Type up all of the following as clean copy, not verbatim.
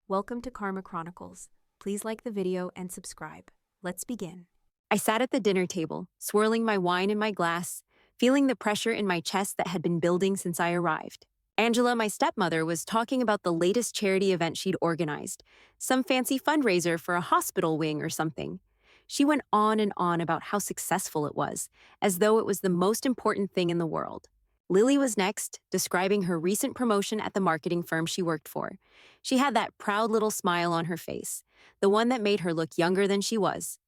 Welcome to Karma Chronicles. Please like the video and subscribe. Let's begin. I sat at the dinner table, swirling my wine in my glass, feeling the pressure in my chest that had been building since I arrived. Angela, my stepmother, was talking about the latest charity event she'd organized, some fancy fundraiser for a hospital wing or something. She went on and on about how successful it was, as though it was the most important thing in the world. Lily was next, describing her recent promotion at the marketing firm she worked for. She had that proud little smile on her face, the one that made her look younger than she was.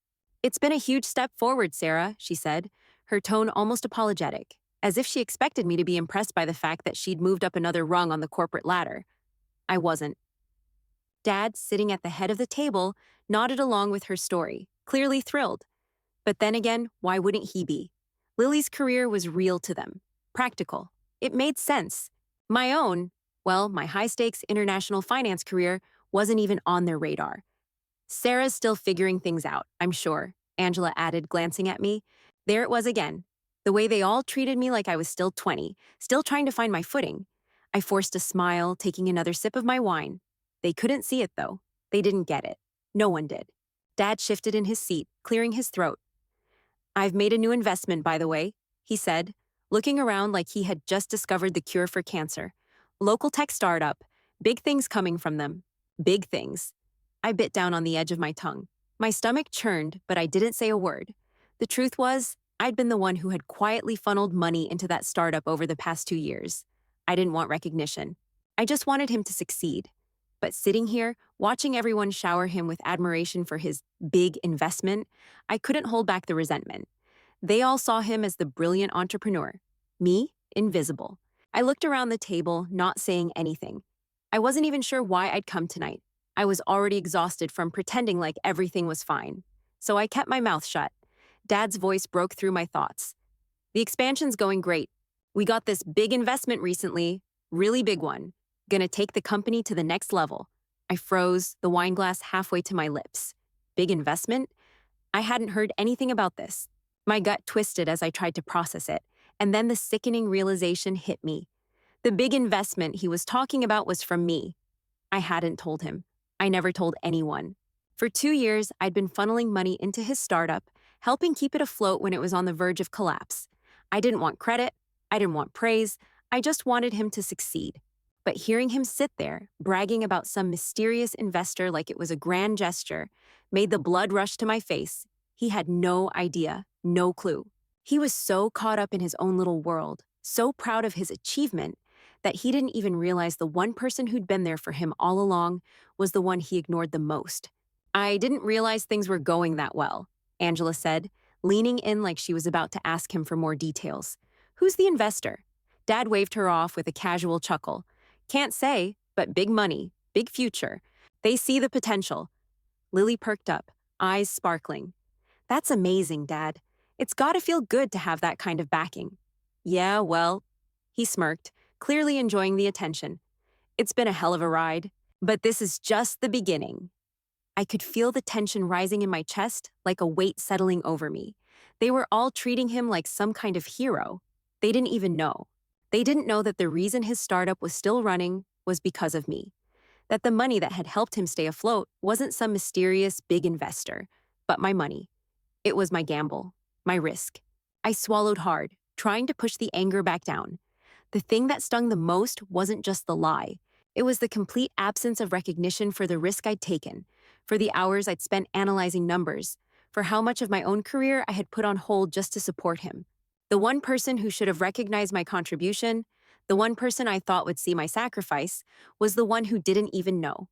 "It's been a huge step forward, Sarah," she said, her tone almost apologetic, as if she expected me to be impressed by the fact that she'd moved up another rung on the corporate ladder. I wasn't. Dad, sitting at the head of the table, nodded along with her story, clearly thrilled. But then again, why wouldn't he be? Lily's career was real to them. Practical. It made sense. My own, well, my high-stakes international finance career wasn't even on their radar. "Sarah's still figuring things out, I'm sure," Angela added, glancing at me. There it was again. The way they all treated me like I was still 20, still trying to find my footing. I forced a smile, taking another sip of my wine. They couldn't see it, though. They didn't get it. No one did. Dad shifted in his seat, clearing his throat. "I've made a new investment, by the way," he said, looking around like he had just discovered the cure for cancer. "Local tech startup. Big things coming from them. Big things." I bit down on the edge of my tongue. My stomach churned, but I didn't say a word. The truth was, I'd been the one who had quietly funneled money into that startup over the past 2 years. I didn't want recognition. I just wanted him to succeed. But sitting here, watching everyone shower him with admiration for his big investment, I couldn't hold back the resentment. They all saw him as the brilliant entrepreneur. Me, invisible. I looked around the table, not saying anything. I wasn't even sure why I'd come tonight. I was already exhausted from pretending like everything was fine. So I kept my mouth shut. Dad's voice broke through my thoughts. "The expansion's going great. We got this big investment recently, really big one. Gonna take the company to the next level." I froze, the wine glass halfway to my lips. Big investment? I hadn't heard anything about this. My gut twisted as I tried to process it, and then the sickening realization hit me. The big investment he was talking about was from me. I hadn't told him. I never told anyone. For 2 years, I'd been funneling money into his startup, helping keep it afloat when it was on the verge of collapse. I didn't want credit. I didn't want praise. I just wanted him to succeed. But hearing him sit there, bragging about some mysterious investor like it was a grand gesture, made the blood rush to my face. He had no idea, no clue. He was so caught up in his own little world, so proud of his achievement, that he didn't even realize the one person who'd been there for him all along was the one he ignored the most. "I didn't realize things were going that well," Angela said, leaning in like she was about to ask him for more details. "Who's the investor?" Dad waved her off with a casual chuckle. "Can't say, but big money, big future. They see the potential." Lily perked up, eyes sparkling. "That's amazing, Dad. It's gotta feel good to have that kind of backing." "Yeah, well," he smirked, clearly enjoying the attention. "It's been a hell of a ride, but this is just the beginning." I could feel the tension rising in my chest like a weight settling over me. They were all treating him like some kind of hero. They didn't even know. They didn't know that the reason his startup was still running was because of me. That the money that had helped him stay afloat wasn't some mysterious big investor, but my money. It was my gamble, my risk. I swallowed hard, trying to push the anger back down. The thing that stung the most wasn't just the lie. It was the complete absence of recognition for the risk I'd taken, for the hours I'd spent analyzing numbers, for how much of my own career I had put on hold just to support him. The one person who should have recognized my contribution, the one person I thought would see my sacrifice, was the one who didn't even know.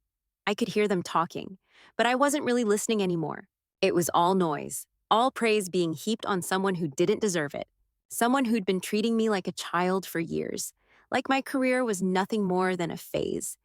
I could hear them talking, but I wasn't really listening anymore. It was all noise, all praise being heaped on someone who didn't deserve it. Someone who'd been treating me like a child for years, like my career was nothing more than a phase.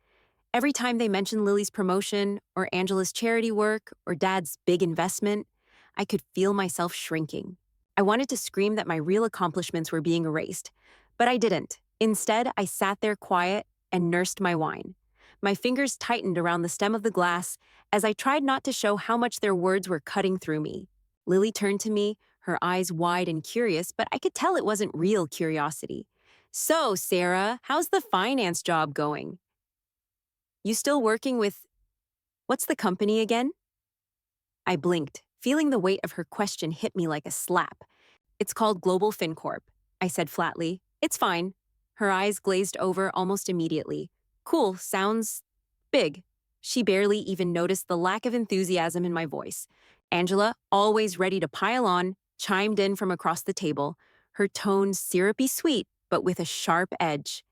Every time they mentioned Lily's promotion, or Angela's charity work, or Dad's big investment, I could feel myself shrinking. I wanted to scream that my real accomplishments were being erased, but I didn't. Instead, I sat there quiet and nursed my wine. My fingers tightened around the stem of the glass as I tried not to show how much their words were cutting through me. Lily turned to me, her eyes wide and curious, but I could tell it wasn't real curiosity. "So, Sarah, how's the finance job going? You still working with What's the company again? I blinked, feeling the weight of her question hit me like a slap. It's called Global FinCorp, I said flatly. It's fine. Her eyes glazed over almost immediately. Cool, sounds big. She barely even noticed the lack of enthusiasm in my voice. Angela, always ready to pile on, chimed in from across the table, her tone syrupy sweet, but with a sharp edge.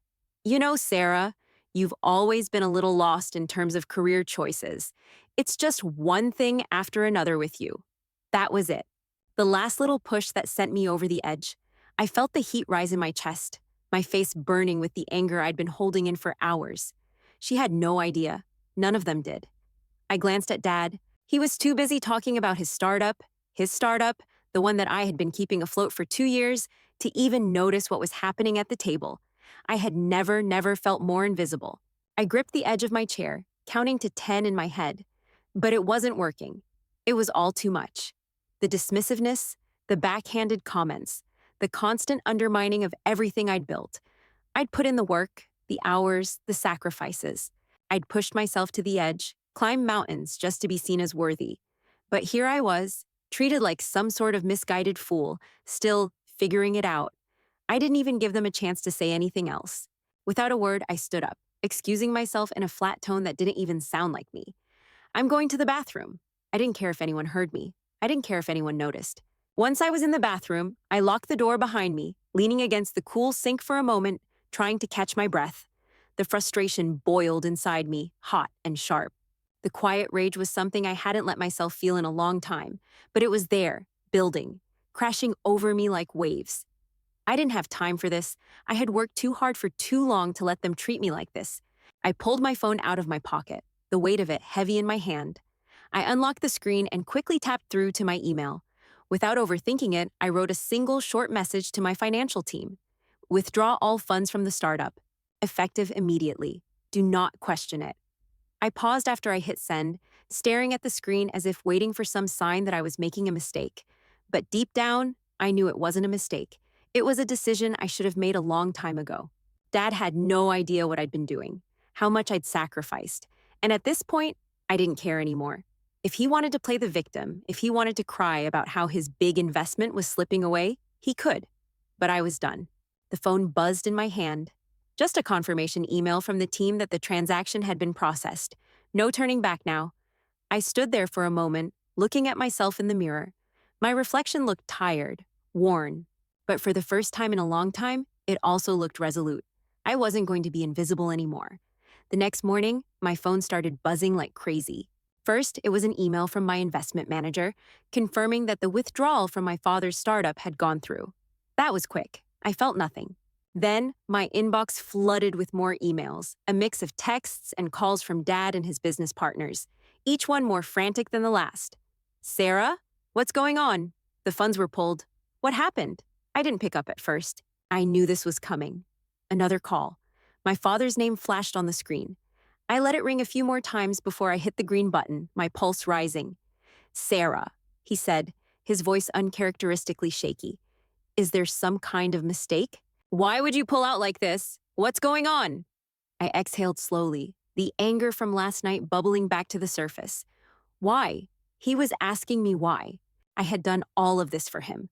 You know, Sarah, you've always been a little lost in terms of career choices. It's just one thing after another with you. That was it. The last little push that sent me over the edge. I felt the heat rise in my chest, my face burning with the anger I'd been holding in for hours. She had no idea. None of them did. I glanced at Dad. He was too busy talking about his startup, the one that I had been keeping afloat for 2 years, to even notice what was happening at the table. I had never felt more invisible. I gripped the edge of my chair, counting to 10 in my head. But it wasn't working. It was all too much. The dismissiveness, the backhanded comments, the constant undermining of everything I'd built. I'd put in the work, the hours, the sacrifices. I'd pushed myself to the edge, climbed mountains just to be seen as worthy. But here I was, treated like some sort of misguided fool, still figuring it out. I didn't even give them a chance to say anything else. Without a word, I stood up, excusing myself in a flat tone that didn't even sound like me. I'm going to the bathroom. I didn't care if anyone heard me. I didn't care if anyone noticed. Once I was in the bathroom, I locked the door behind me, leaning against the cool sink for a moment, trying to catch my breath. The frustration boiled inside me, hot and sharp. The quiet rage was something I hadn't let myself feel in a long time, but it was there, building, crashing over me like waves. I didn't have time for this. I had worked too hard for too long to let them treat me like this. I pulled my phone out of my pocket, the weight of it heavy in my hand. I unlocked the screen and quickly tapped through to my email. Without overthinking it, I wrote a single short message to my financial team. Withdraw all funds from the startup. Effective immediately. Do not question it. I paused after I hit send, staring at the screen as if waiting for some sign that I was making a mistake. But deep down, I knew it wasn't a mistake. It was a decision I should have made a long time ago. Dad had no idea what I'd been doing, how much I'd sacrificed. And at this point, I didn't care anymore. If he wanted to play the victim, if he wanted to cry about how his big investment was slipping away, he could. But I was done. The phone buzzed in my hand. Just a confirmation email from the team that the transaction had been processed. No turning back now. I stood there for a moment, looking at myself in the mirror. My reflection looked tired, worn. But for the first time in a long time, it also looked resolute. I wasn't going to be invisible anymore. The next morning, my phone started buzzing like crazy. First, it was an email from my investment manager, confirming that the withdrawal from my father's startup had gone through. That was quick. I felt nothing. Then, my inbox flooded with more emails, a mix of texts and calls from Dad and his business partners, each one more frantic than the last. Sarah? What's going on? The funds were pulled. What happened? I didn't pick up at first. I knew this was coming. Another call. My father's name flashed on the screen. I let it ring a few more times before I hit the green button, my pulse rising. Sarah, he said, his voice uncharacteristically shaky. Is there some kind of mistake? Why would you pull out like this? What's going on? I exhaled slowly, the anger from last night bubbling back to the surface. Why? He was asking me why. I had done all of this for him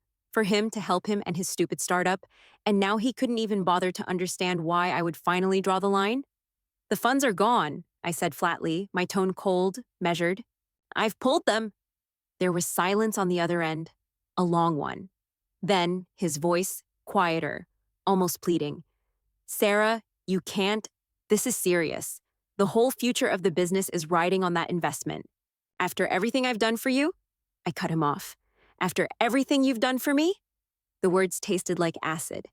to help him and his stupid startup, and now he couldn't even bother to understand why I would finally draw the line? The funds are gone, I said flatly, my tone cold, measured. I've pulled them. There was silence on the other end, a long one. Then, his voice, quieter, almost pleading. Sarah, you can't. This is serious. The whole future of the business is riding on that investment. After everything I've done for you? I cut him off. After everything you've done for me? The words tasted like acid.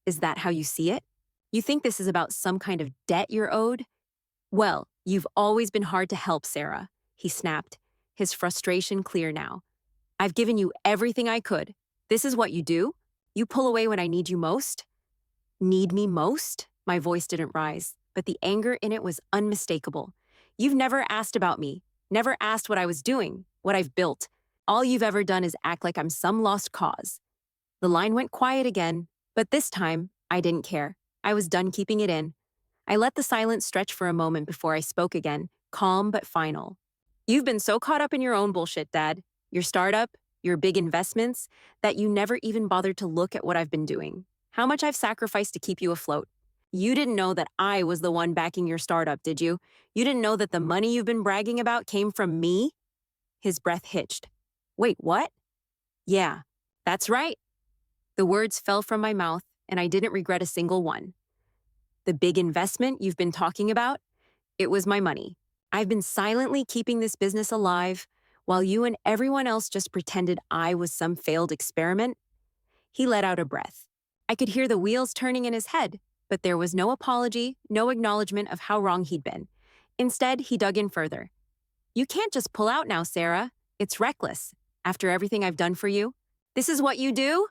Is that how you see it? You think this is about some kind of debt you're owed? Well, you've always been hard to help, Sarah, he snapped, his frustration clear now. I've given you everything I could. This is what you do? You pull away when I need you most? Need me most? My voice didn't rise, but the anger in it was unmistakable. You've never asked about me, never asked what I was doing, what I've built. All you've ever done is act like I'm some lost cause. The line went quiet again, but this time, I didn't care. I was done keeping it in. I let the silence stretch for a moment before I spoke again, calm but final. You've been so caught up in your own bullshit, Dad. Your startup, your big investments, that you never even bothered to look at what I've been doing. How much I've sacrificed to keep you afloat. You didn't know that I was the one backing your startup, did you? You didn't know that the money you've been bragging about came from me? His breath hitched. Wait, what? Yeah, that's right. The words fell from my mouth, and I didn't regret a single one. The big investment you've been talking about? It was my money. I've been silently keeping this business alive while you and everyone else just pretended I was some failed experiment. He let out a breath. I could hear the wheels turning in his head, but there was no apology, no acknowledgement of how wrong he'd been. Instead, he dug in further. You can't just pull out now, Sarah. It's reckless. After everything I've done for you. This is what you do?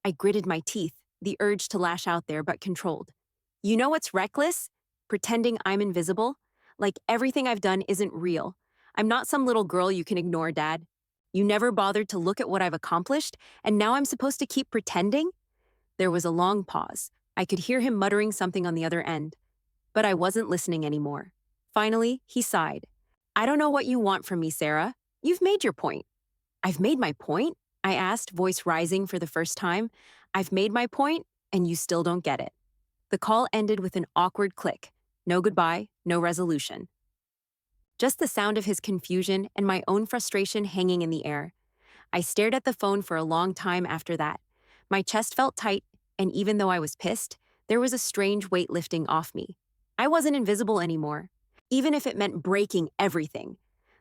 I gritted my teeth, the urge to lash out there, but controlled. You know what's reckless? Pretending I'm invisible? Like everything I've done isn't real. I'm not some little girl you can ignore, Dad. You never bothered to look at what I've accomplished, and now I'm supposed to keep pretending? There was a long pause. I could hear him muttering something on the other end. But I wasn't listening anymore. Finally, he sighed. I don't know what you want from me, Sarah. You've made your point. I've made my point? I asked, voice rising for the first time. I've made my point, and you still don't get it. The call ended with an awkward click. No goodbye, no resolution. Just the sound of his confusion and my own frustration hanging in the air. I stared at the phone for a long time after that. My chest felt tight, and even though I was pissed, there was a strange weight lifting off me. I wasn't invisible anymore, even if it meant breaking everything.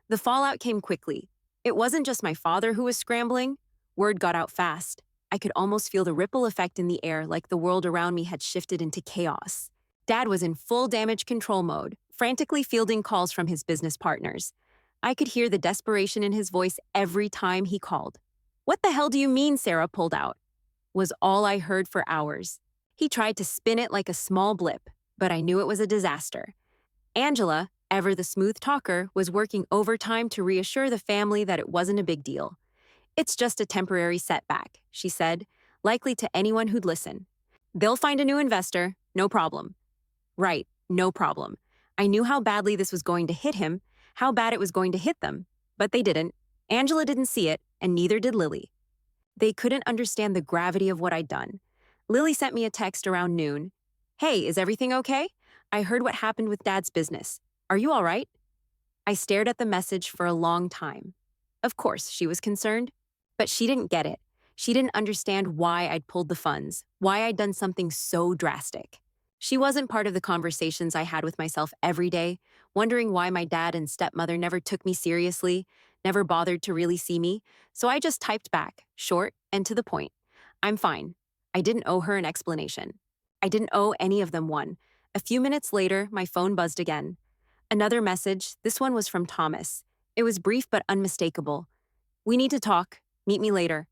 The fallout came quickly. It wasn't just my father who was scrambling. Word got out fast. I could almost feel the ripple effect in the air, like the world around me had shifted into chaos. Dad was in full damage control mode, frantically fielding calls from his business partners. I could hear the desperation in his voice every time he called. What the hell do you mean, Sarah pulled out? Was all I heard for hours. He tried to spin it like a small blip, but I knew it was a disaster. Angela, ever the smooth talker, was working overtime to reassure the family that it wasn't a big deal. It's just a temporary setback, she said, likely to anyone who'd listen. They'll find a new investor, no problem. Right, no problem. I knew how badly this was going to hit him, how bad it was going to hit them, but they didn't. Angela didn't see it, and neither did Lily. They couldn't understand the gravity of what I'd done. Lily sent me a text around noon. Hey, is everything okay? I heard what happened with Dad's business. Are you all right? I stared at the message for a long time. Of course, she was concerned. But she didn't get it. She didn't understand why I'd pulled the funds, why I'd done something so drastic. She wasn't part of the conversations I had with myself every day, wondering why my dad and stepmother never took me seriously, never bothered to really see me, so I just typed back, short and to the point. I'm fine. I didn't owe her an explanation. I didn't owe any of them one. A few minutes later, my phone buzzed again. Another message, this one was from Thomas. It was brief but unmistakable. We need to talk. Meet me later.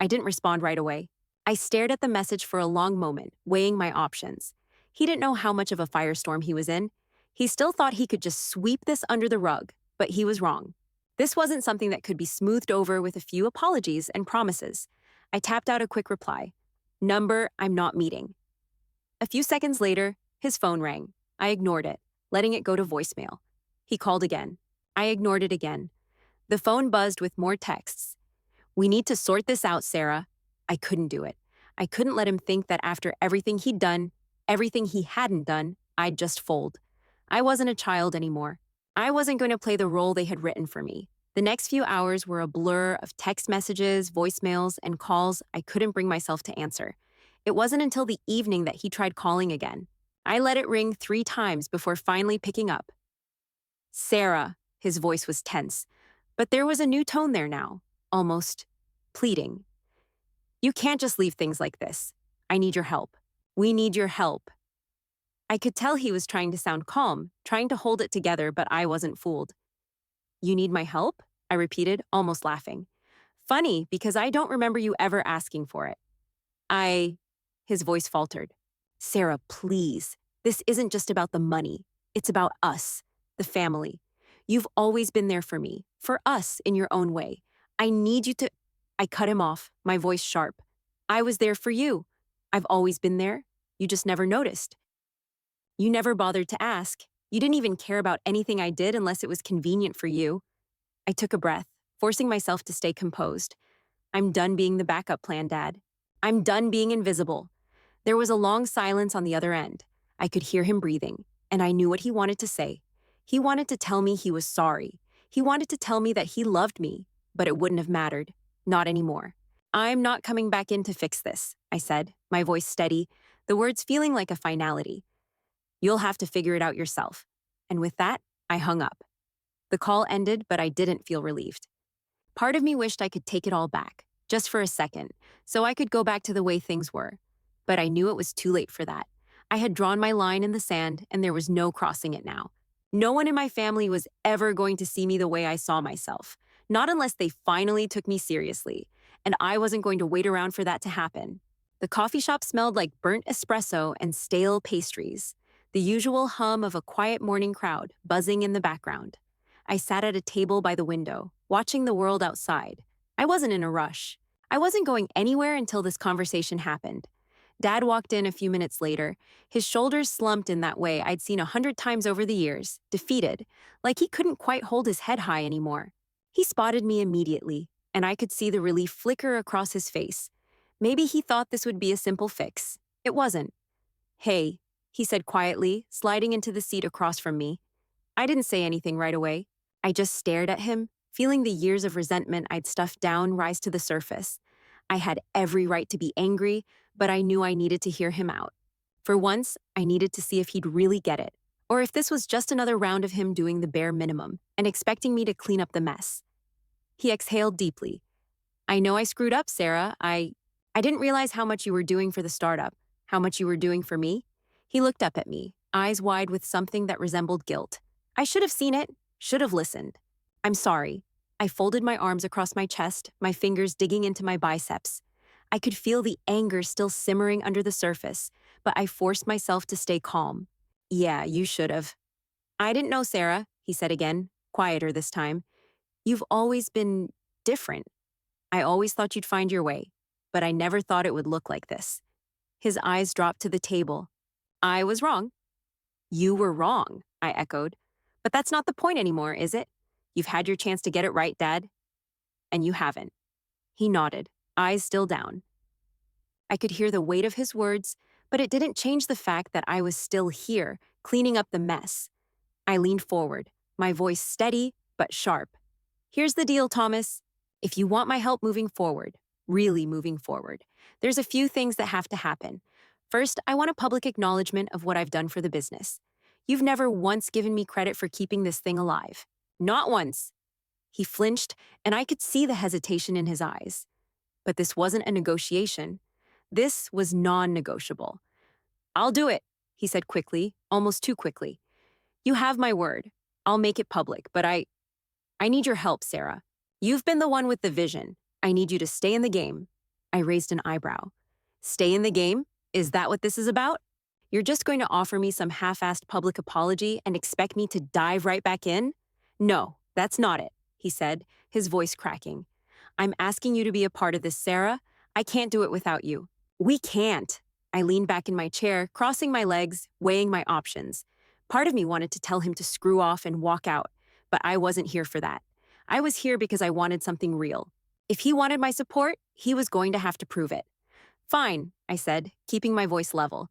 I didn't respond right away. I stared at the message for a long moment, weighing my options. He didn't know how much of a firestorm he was in. He still thought he could just sweep this under the rug, but he was wrong. This wasn't something that could be smoothed over with a few apologies and promises. I tapped out a quick reply. Number I'm not meeting. A few seconds later, his phone rang. I ignored it, letting it go to voicemail. He called again. I ignored it again. The phone buzzed with more texts. We need to sort this out, Sarah. I couldn't do it. I couldn't let him think that after everything he'd done, everything he hadn't done, I'd just fold. I wasn't a child anymore. I wasn't going to play the role they had written for me. The next few hours were a blur of text messages, voicemails, and calls I couldn't bring myself to answer. It wasn't until the evening that he tried calling again. I let it ring 3 times before finally picking up. Sarah, his voice was tense, but there was a new tone there now. Almost pleading. You can't just leave things like this. I need your help. We need your help. I could tell he was trying to sound calm, trying to hold it together, but I wasn't fooled. You need my help? I repeated, almost laughing. Funny, because I don't remember you ever asking for it. His voice faltered. Sarah, please. This isn't just about the money. It's about us, the family. You've always been there for me, for us in your own way. I need you to... I cut him off, my voice sharp. I was there for you. I've always been there. You just never noticed. You never bothered to ask. You didn't even care about anything I did unless it was convenient for you. I took a breath, forcing myself to stay composed. I'm done being the backup plan, Dad. I'm done being invisible. There was a long silence on the other end. I could hear him breathing, and I knew what he wanted to say. He wanted to tell me he was sorry. He wanted to tell me that he loved me, but it wouldn't have mattered. Not anymore. I'm not coming back in to fix this, I said, my voice steady, the words feeling like a finality. You'll have to figure it out yourself. And with that, I hung up. The call ended, but I didn't feel relieved. Part of me wished I could take it all back, just for a second, so I could go back to the way things were. But I knew it was too late for that. I had drawn my line in the sand, and there was no crossing it now. No one in my family was ever going to see me the way I saw myself, not unless they finally took me seriously, and I wasn't going to wait around for that to happen. The coffee shop smelled like burnt espresso and stale pastries, the usual hum of a quiet morning crowd buzzing in the background. I sat at a table by the window, watching the world outside. I wasn't in a rush. I wasn't going anywhere until this conversation happened. Dad walked in a few minutes later, his shoulders slumped in that way I'd seen 100 times over the years, defeated, like he couldn't quite hold his head high anymore. He spotted me immediately, and I could see the relief flicker across his face. Maybe he thought this would be a simple fix. It wasn't. Hey, he said quietly, sliding into the seat across from me. I didn't say anything right away. I just stared at him, feeling the years of resentment I'd stuffed down rise to the surface. I had every right to be angry, but I knew I needed to hear him out. For once, I needed to see if he'd really get it, or if this was just another round of him doing the bare minimum and expecting me to clean up the mess. He exhaled deeply. I know I screwed up, Sarah. I didn't realize how much you were doing for the startup, how much you were doing for me. He looked up at me, eyes wide with something that resembled guilt. I should have seen it, should have listened. I'm sorry. I folded my arms across my chest, my fingers digging into my biceps. I could feel the anger still simmering under the surface, but I forced myself to stay calm. Yeah, you should have. I didn't know, Sarah, he said again, quieter this time. You've always been different. I always thought you'd find your way, but I never thought it would look like this. His eyes dropped to the table. I was wrong. You were wrong, I echoed. But that's not the point anymore, is it? You've had your chance to get it right, Dad. And you haven't. He nodded, eyes still down. I could hear the weight of his words, but it didn't change the fact that I was still here, cleaning up the mess. I leaned forward, my voice steady but sharp. Here's the deal, Thomas. If you want my help moving forward, really moving forward, there's a few things that have to happen. First, I want a public acknowledgement of what I've done for the business. You've never once given me credit for keeping this thing alive. Not once. He flinched, and I could see the hesitation in his eyes. But this wasn't a negotiation. This was non-negotiable. I'll do it, he said quickly, almost too quickly. You have my word. I'll make it public, but I need your help, Sarah. You've been the one with the vision. I need you to stay in the game. I raised an eyebrow. Stay in the game? Is that what this is about? You're just going to offer me some half-assed public apology and expect me to dive right back in? No, that's not it, he said, his voice cracking. I'm asking you to be a part of this, Sarah. I can't do it without you. We can't. I leaned back in my chair, crossing my legs, weighing my options. Part of me wanted to tell him to screw off and walk out, but I wasn't here for that. I was here because I wanted something real. If he wanted my support, he was going to have to prove it. Fine, I said, keeping my voice level.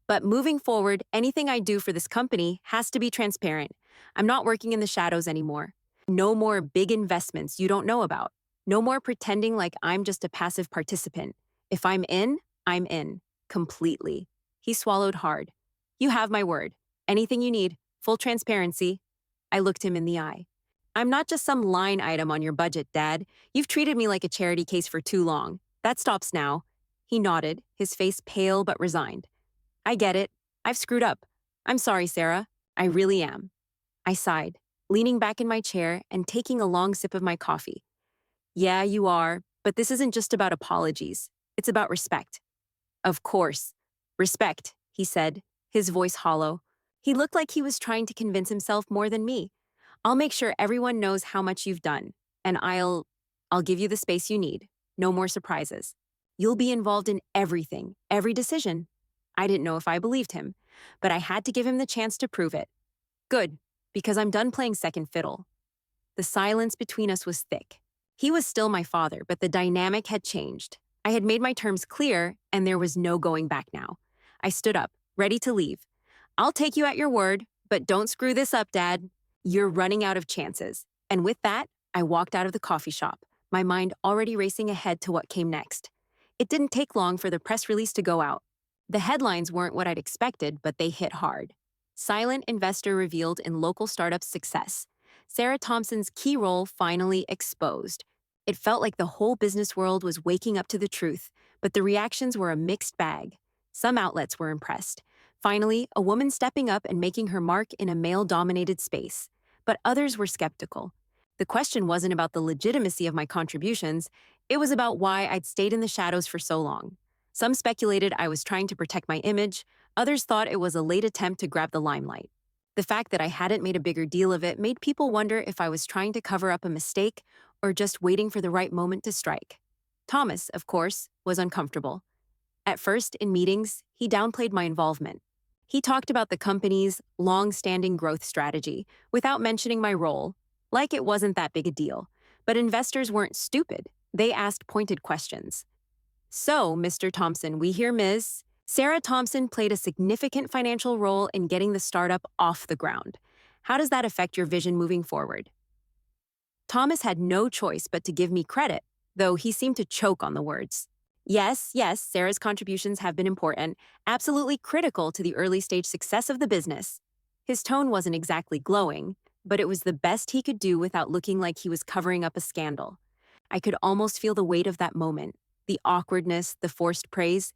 But moving forward, anything I do for this company has to be transparent. I'm not working in the shadows anymore. No more big investments you don't know about. No more pretending like I'm just a passive participant. If I'm in, I'm in. Completely. He swallowed hard. You have my word. Anything you need. Full transparency. I looked him in the eye. I'm not just some line item on your budget, Dad. You've treated me like a charity case for too long. That stops now. He nodded, his face pale but resigned. I get it. I've screwed up. I'm sorry, Sarah. I really am. I sighed, leaning back in my chair and taking a long sip of my coffee. Yeah, you are, but this isn't just about apologies. It's about respect. Of course. Respect, he said, his voice hollow. He looked like he was trying to convince himself more than me. I'll make sure everyone knows how much you've done, and I'll give you the space you need. No more surprises. You'll be involved in everything, every decision. I didn't know if I believed him, but I had to give him the chance to prove it. Good, because I'm done playing second fiddle. The silence between us was thick. He was still my father, but the dynamic had changed. I had made my terms clear, and there was no going back now. I stood up, ready to leave. I'll take you at your word, but don't screw this up, Dad. You're running out of chances. And with that, I walked out of the coffee shop, my mind already racing ahead to what came next. It didn't take long for the press release to go out. The headlines weren't what I'd expected, but they hit hard. Silent investor revealed in local startup's success. Sarah Thompson's key role finally exposed. It felt like the whole business world was waking up to the truth, but the reactions were a mixed bag. Some outlets were impressed. Finally, a woman stepping up and making her mark in a male-dominated space. But others were skeptical. The question wasn't about the legitimacy of my contributions, it was about why I'd stayed in the shadows for so long. Some speculated I was trying to protect my image, others thought it was a late attempt to grab the limelight. The fact that I hadn't made a bigger deal of it made people wonder if I was trying to cover up a mistake or just waiting for the right moment to strike. Thomas, of course, was uncomfortable. At first, in meetings, he downplayed my involvement. He talked about the company's long-standing growth strategy without mentioning my role, like it wasn't that big a deal. But investors weren't stupid. They asked pointed questions. So, Mr. Thompson, we hear Ms. Sarah Thompson played a significant financial role in getting the startup off the ground. How does that affect your vision moving forward? Thomas had no choice but to give me credit, though he seemed to choke on the words. Yes, Sarah's contributions have been important, absolutely critical to the early-stage success of the business. His tone wasn't exactly glowing, but it was the best he could do without looking like he was covering up a scandal. I could almost feel the weight of that moment, the awkwardness, the forced praise.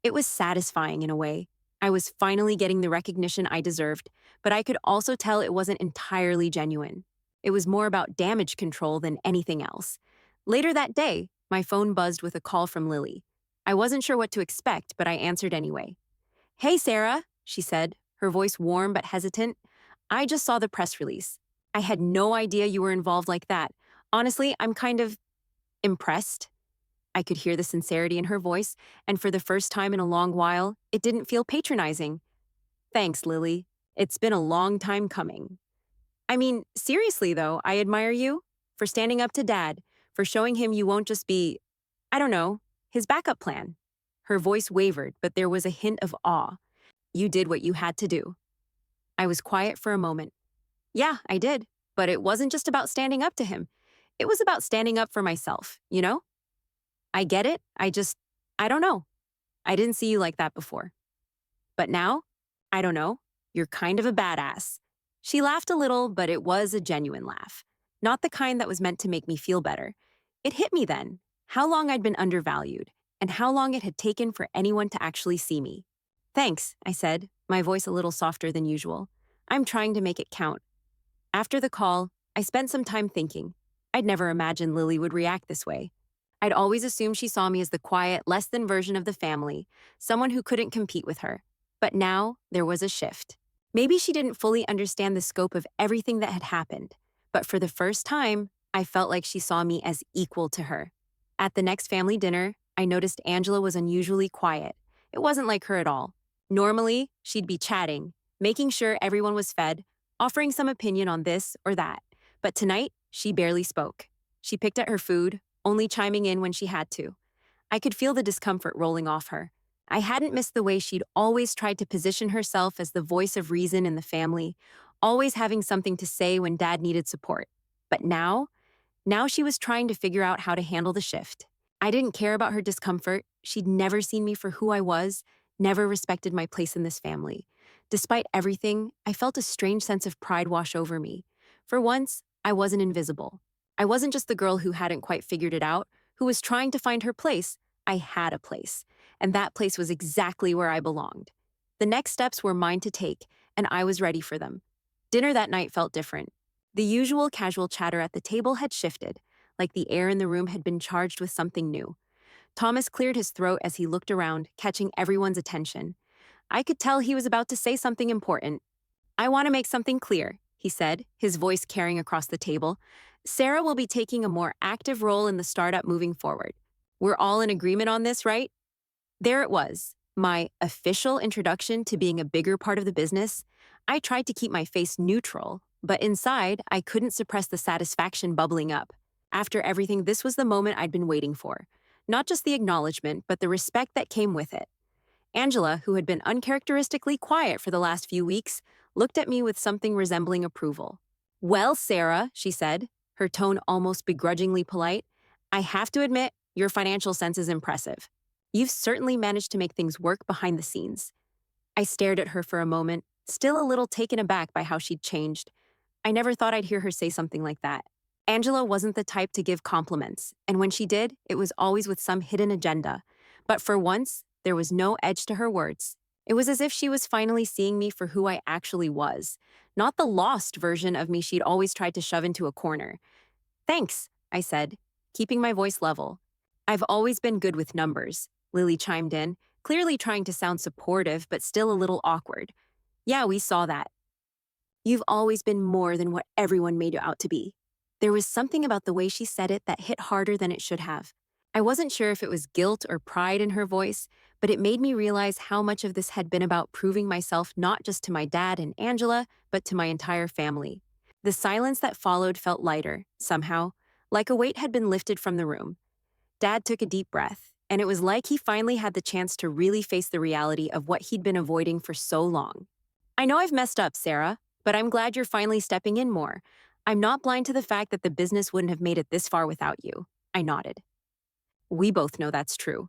It was satisfying in a way. I was finally getting the recognition I deserved, but I could also tell it wasn't entirely genuine. It was more about damage control than anything else. Later that day, my phone buzzed with a call from Lily. I wasn't sure what to expect, but I answered anyway. Hey, Sarah, she said, her voice warm but hesitant. I just saw the press release. I had no idea you were involved like that. Honestly, I'm kind of impressed. I could hear the sincerity in her voice, and for the first time in a long while, it didn't feel patronizing. Thanks, Lily. It's been a long time coming. I mean, seriously though, I admire you for standing up to Dad, for showing him you won't just be, I don't know, his backup plan. Her voice wavered, but there was a hint of awe. You did what you had to do. I was quiet for a moment. Yeah, I did, but it wasn't just about standing up to him. It was about standing up for myself, you know? I get it, I don't know. I didn't see you like that before. But now, I don't know, you're kind of a badass. She laughed a little, but it was a genuine laugh. Not the kind that was meant to make me feel better. It hit me then, how long I'd been undervalued, and how long it had taken for anyone to actually see me. Thanks, I said, my voice a little softer than usual. I'm trying to make it count. After the call, I spent some time thinking. I'd never imagined Lily would react this way. I'd always assumed she saw me as the quiet, less-than version of the family, someone who couldn't compete with her. But now, there was a shift. Maybe she didn't fully understand the scope of everything that had happened, but for the first time, I felt like she saw me as equal to her. At the next family dinner, I noticed Angela was unusually quiet. It wasn't like her at all. Normally, she'd be chatting, making sure everyone was fed, offering some opinion on this or that. But tonight, she barely spoke. She picked at her food, only chiming in when she had to. I could feel the discomfort rolling off her. I hadn't missed the way she'd always tried to position herself as the voice of reason in the family, always having something to say when Dad needed support. But now she was trying to figure out how to handle the shift. I didn't care about her discomfort. She'd never seen me for who I was, never respected my place in this family. Despite everything, I felt a strange sense of pride wash over me. For once, I wasn't invisible. I wasn't just the girl who hadn't quite figured it out, who was trying to find her place. I had a place, and that place was exactly where I belonged. The next steps were mine to take, and I was ready for them. Dinner that night felt different. The usual casual chatter at the table had shifted, like the air in the room had been charged with something new. Thomas cleared his throat as he looked around, catching everyone's attention. I could tell he was about to say something important. I want to make something clear, he said, his voice carrying across the table. Sarah will be taking a more active role in the startup moving forward. We're all in agreement on this, right? There it was, my official introduction to being a bigger part of the business, I tried to keep my face neutral, but inside, I couldn't suppress the satisfaction bubbling up. After everything, this was the moment I'd been waiting for. Not just the acknowledgement, but the respect that came with it. Angela, who had been uncharacteristically quiet for the last few weeks, looked at me with something resembling approval. "Well, Sarah," she said, her tone almost begrudgingly polite, "I have to admit, your financial sense is impressive. You've certainly managed to make things work behind the scenes." I stared at her for a moment, still a little taken aback by how she'd changed. I never thought I'd hear her say something like that. Angela wasn't the type to give compliments, and when she did, it was always with some hidden agenda. But for once, there was no edge to her words. It was as if she was finally seeing me for who I actually was, not the lost version of me she'd always tried to shove into a corner. "Thanks," I said, keeping my voice level. "I've always been good with numbers," Lily chimed in, clearly trying to sound supportive but still a little awkward. "Yeah, we saw that. You've always been more than what everyone made you out to be." There was something about the way she said it that hit harder than it should have. I wasn't sure if it was guilt or pride in her voice, but it made me realize how much of this had been about proving myself not just to my dad and Angela, but to my entire family. The silence that followed felt lighter, somehow, like a weight had been lifted from the room. Dad took a deep breath, and it was like he finally had the chance to really face the reality of what he'd been avoiding for so long. "I know I've messed up, Sarah, but I'm glad you're finally stepping in more. I'm not blind to the fact that the business wouldn't have made it this far without you." I nodded. "We both know that's true."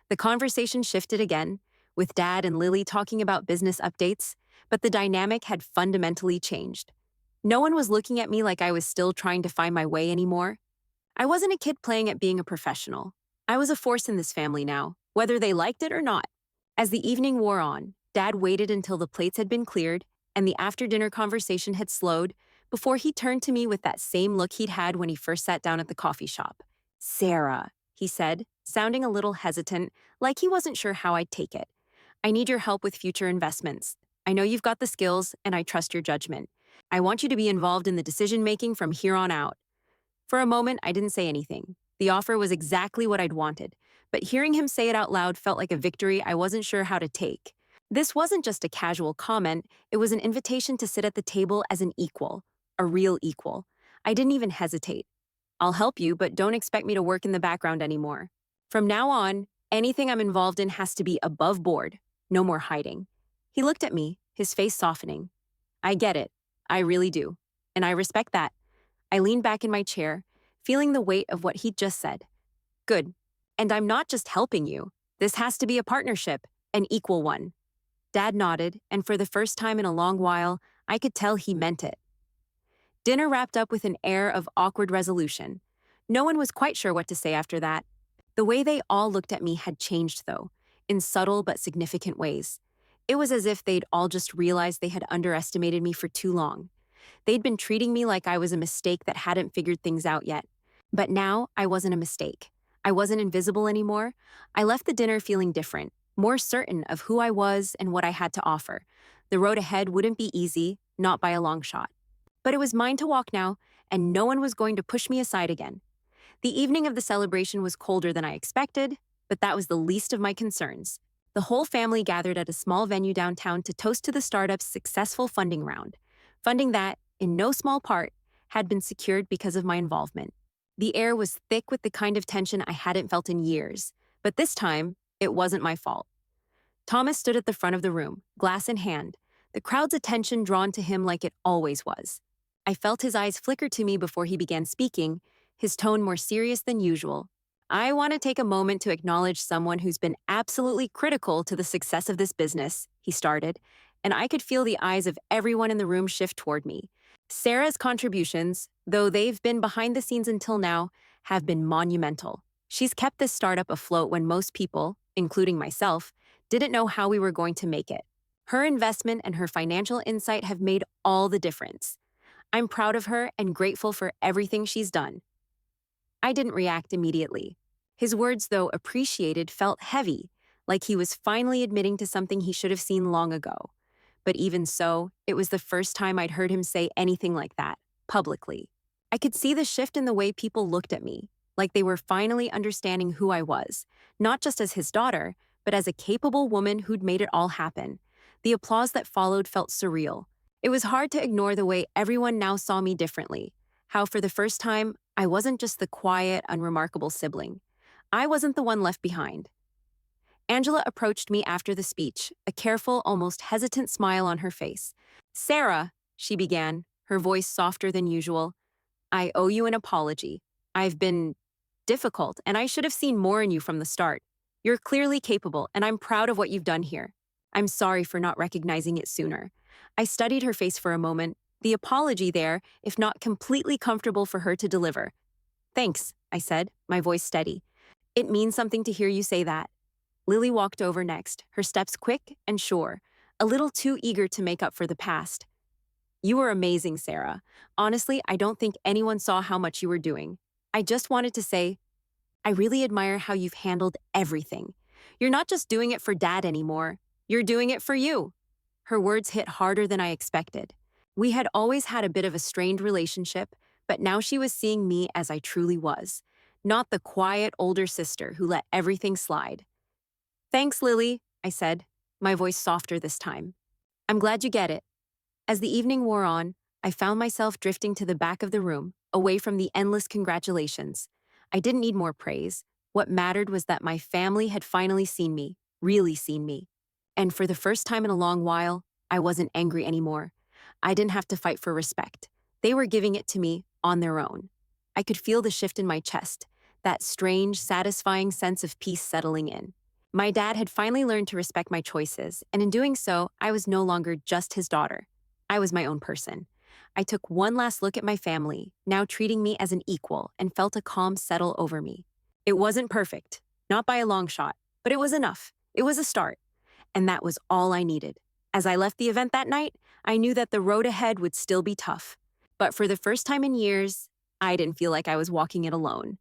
The conversation shifted again, with Dad and Lily talking about business updates, but the dynamic had fundamentally changed. No one was looking at me like I was still trying to find my way anymore. I wasn't a kid playing at being a professional. I was a force in this family now, whether they liked it or not. As the evening wore on, Dad waited until the plates had been cleared and the after-dinner conversation had slowed before he turned to me with that same look he'd had when he first sat down at the coffee shop. "Sarah," he said, sounding a little hesitant, like he wasn't sure how I'd take it. "I need your help with future investments. I know you've got the skills, and I trust your judgment. I want you to be involved in the decision-making from here on out." For a moment, I didn't say anything. The offer was exactly what I'd wanted, but hearing him say it out loud felt like a victory I wasn't sure how to take. This wasn't just a casual comment, it was an invitation to sit at the table as an equal, a real equal. I didn't even hesitate. "I'll help you, but don't expect me to work in the background anymore. From now on, anything I'm involved in has to be above board. No more hiding." He looked at me, his face softening. "I get it. I really do. And I respect that." I leaned back in my chair, feeling the weight of what he'd just said. "Good. And I'm not just helping you. This has to be a partnership, an equal one." Dad nodded, and for the first time in a long while, I could tell he meant it. Dinner wrapped up with an air of awkward resolution. No one was quite sure what to say after that. The way they all looked at me had changed, though, in subtle but significant ways. It was as if they'd all just realized they had underestimated me for too long. They'd been treating me like I was a mistake that hadn't figured things out yet. But now, I wasn't a mistake. I wasn't invisible anymore. I left the dinner feeling different, more certain of who I was and what I had to offer. The road ahead wouldn't be easy, not by a long shot. But it was mine to walk now, and no one was going to push me aside again. The evening of the celebration was colder than I expected, but that was the least of my concerns. The whole family gathered at a small venue downtown to toast to the startup's successful funding round. Funding that, in no small part, had been secured because of my involvement. The air was thick with the kind of tension I hadn't felt in years, but this time, it wasn't my fault. Thomas stood at the front of the room, glass in hand, the crowd's attention drawn to him like it always was. I felt his eyes flicker to me before he began speaking, his tone more serious than usual. "I want to take a moment to acknowledge someone who's been absolutely critical to the success of this business," he started, and I could feel the eyes of everyone in the room shift toward me. Sarah's contributions, though they've been behind the scenes until now, have been monumental. She's kept this startup afloat when most people, including myself, didn't know how we were going to make it. Her investment and her financial insight have made all the difference. I'm proud of her and grateful for everything she's done. I didn't react immediately. His words, though appreciated, felt heavy, like he was finally admitting to something he should have seen long ago. But even so, it was the first time I'd heard him say anything like that, publicly. I could see the shift in the way people looked at me, like they were finally understanding who I was, not just as his daughter, but as a capable woman who'd made it all happen. The applause that followed felt surreal. It was hard to ignore the way everyone now saw me differently. How, for the first time, I wasn't just the quiet, unremarkable sibling. I wasn't the one left behind. Angela approached me after the speech, a careful, almost hesitant smile on her face. "Sarah," she began, her voice softer than usual, "I owe you an apology. I've been difficult, and I should have seen more in you from the start. You're clearly capable, and I'm proud of what you've done here. I'm sorry for not recognizing it sooner." I studied her face for a moment, the apology there, if not completely comfortable for her to deliver. "Thanks," I said, my voice steady. "It means something to hear you say that." Lily walked over next, her steps quick and sure, a little too eager to make up for the past. "You were amazing, Sarah. Honestly, I don't think anyone saw how much you were doing. I just wanted to say, I really admire how you've handled everything. You're not just doing it for Dad anymore. You're doing it for you." Her words hit harder than I expected. We had always had a bit of a strained relationship, but now she was seeing me as I truly was, not the quiet older sister who let everything slide. "Thanks, Lily," I said, my voice softer this time. "I'm glad you get it." As the evening wore on, I found myself drifting to the back of the room, away from the endless congratulations. I didn't need more praise. What mattered was that my family had finally seen me, really seen me. And for the first time in a long while, I wasn't angry anymore. I didn't have to fight for respect. They were giving it to me on their own. I could feel the shift in my chest, that strange, satisfying sense of peace settling in. My dad had finally learned to respect my choices, and in doing so, I was no longer just his daughter. I was my own person. I took one last look at my family, now treating me as an equal, and felt a calm settle over me. It wasn't perfect, not by a long shot, but it was enough. It was a start. And that was all I needed. As I left the event that night, I knew that the road ahead would still be tough. But for the first time in years, I didn't feel like I was walking it alone.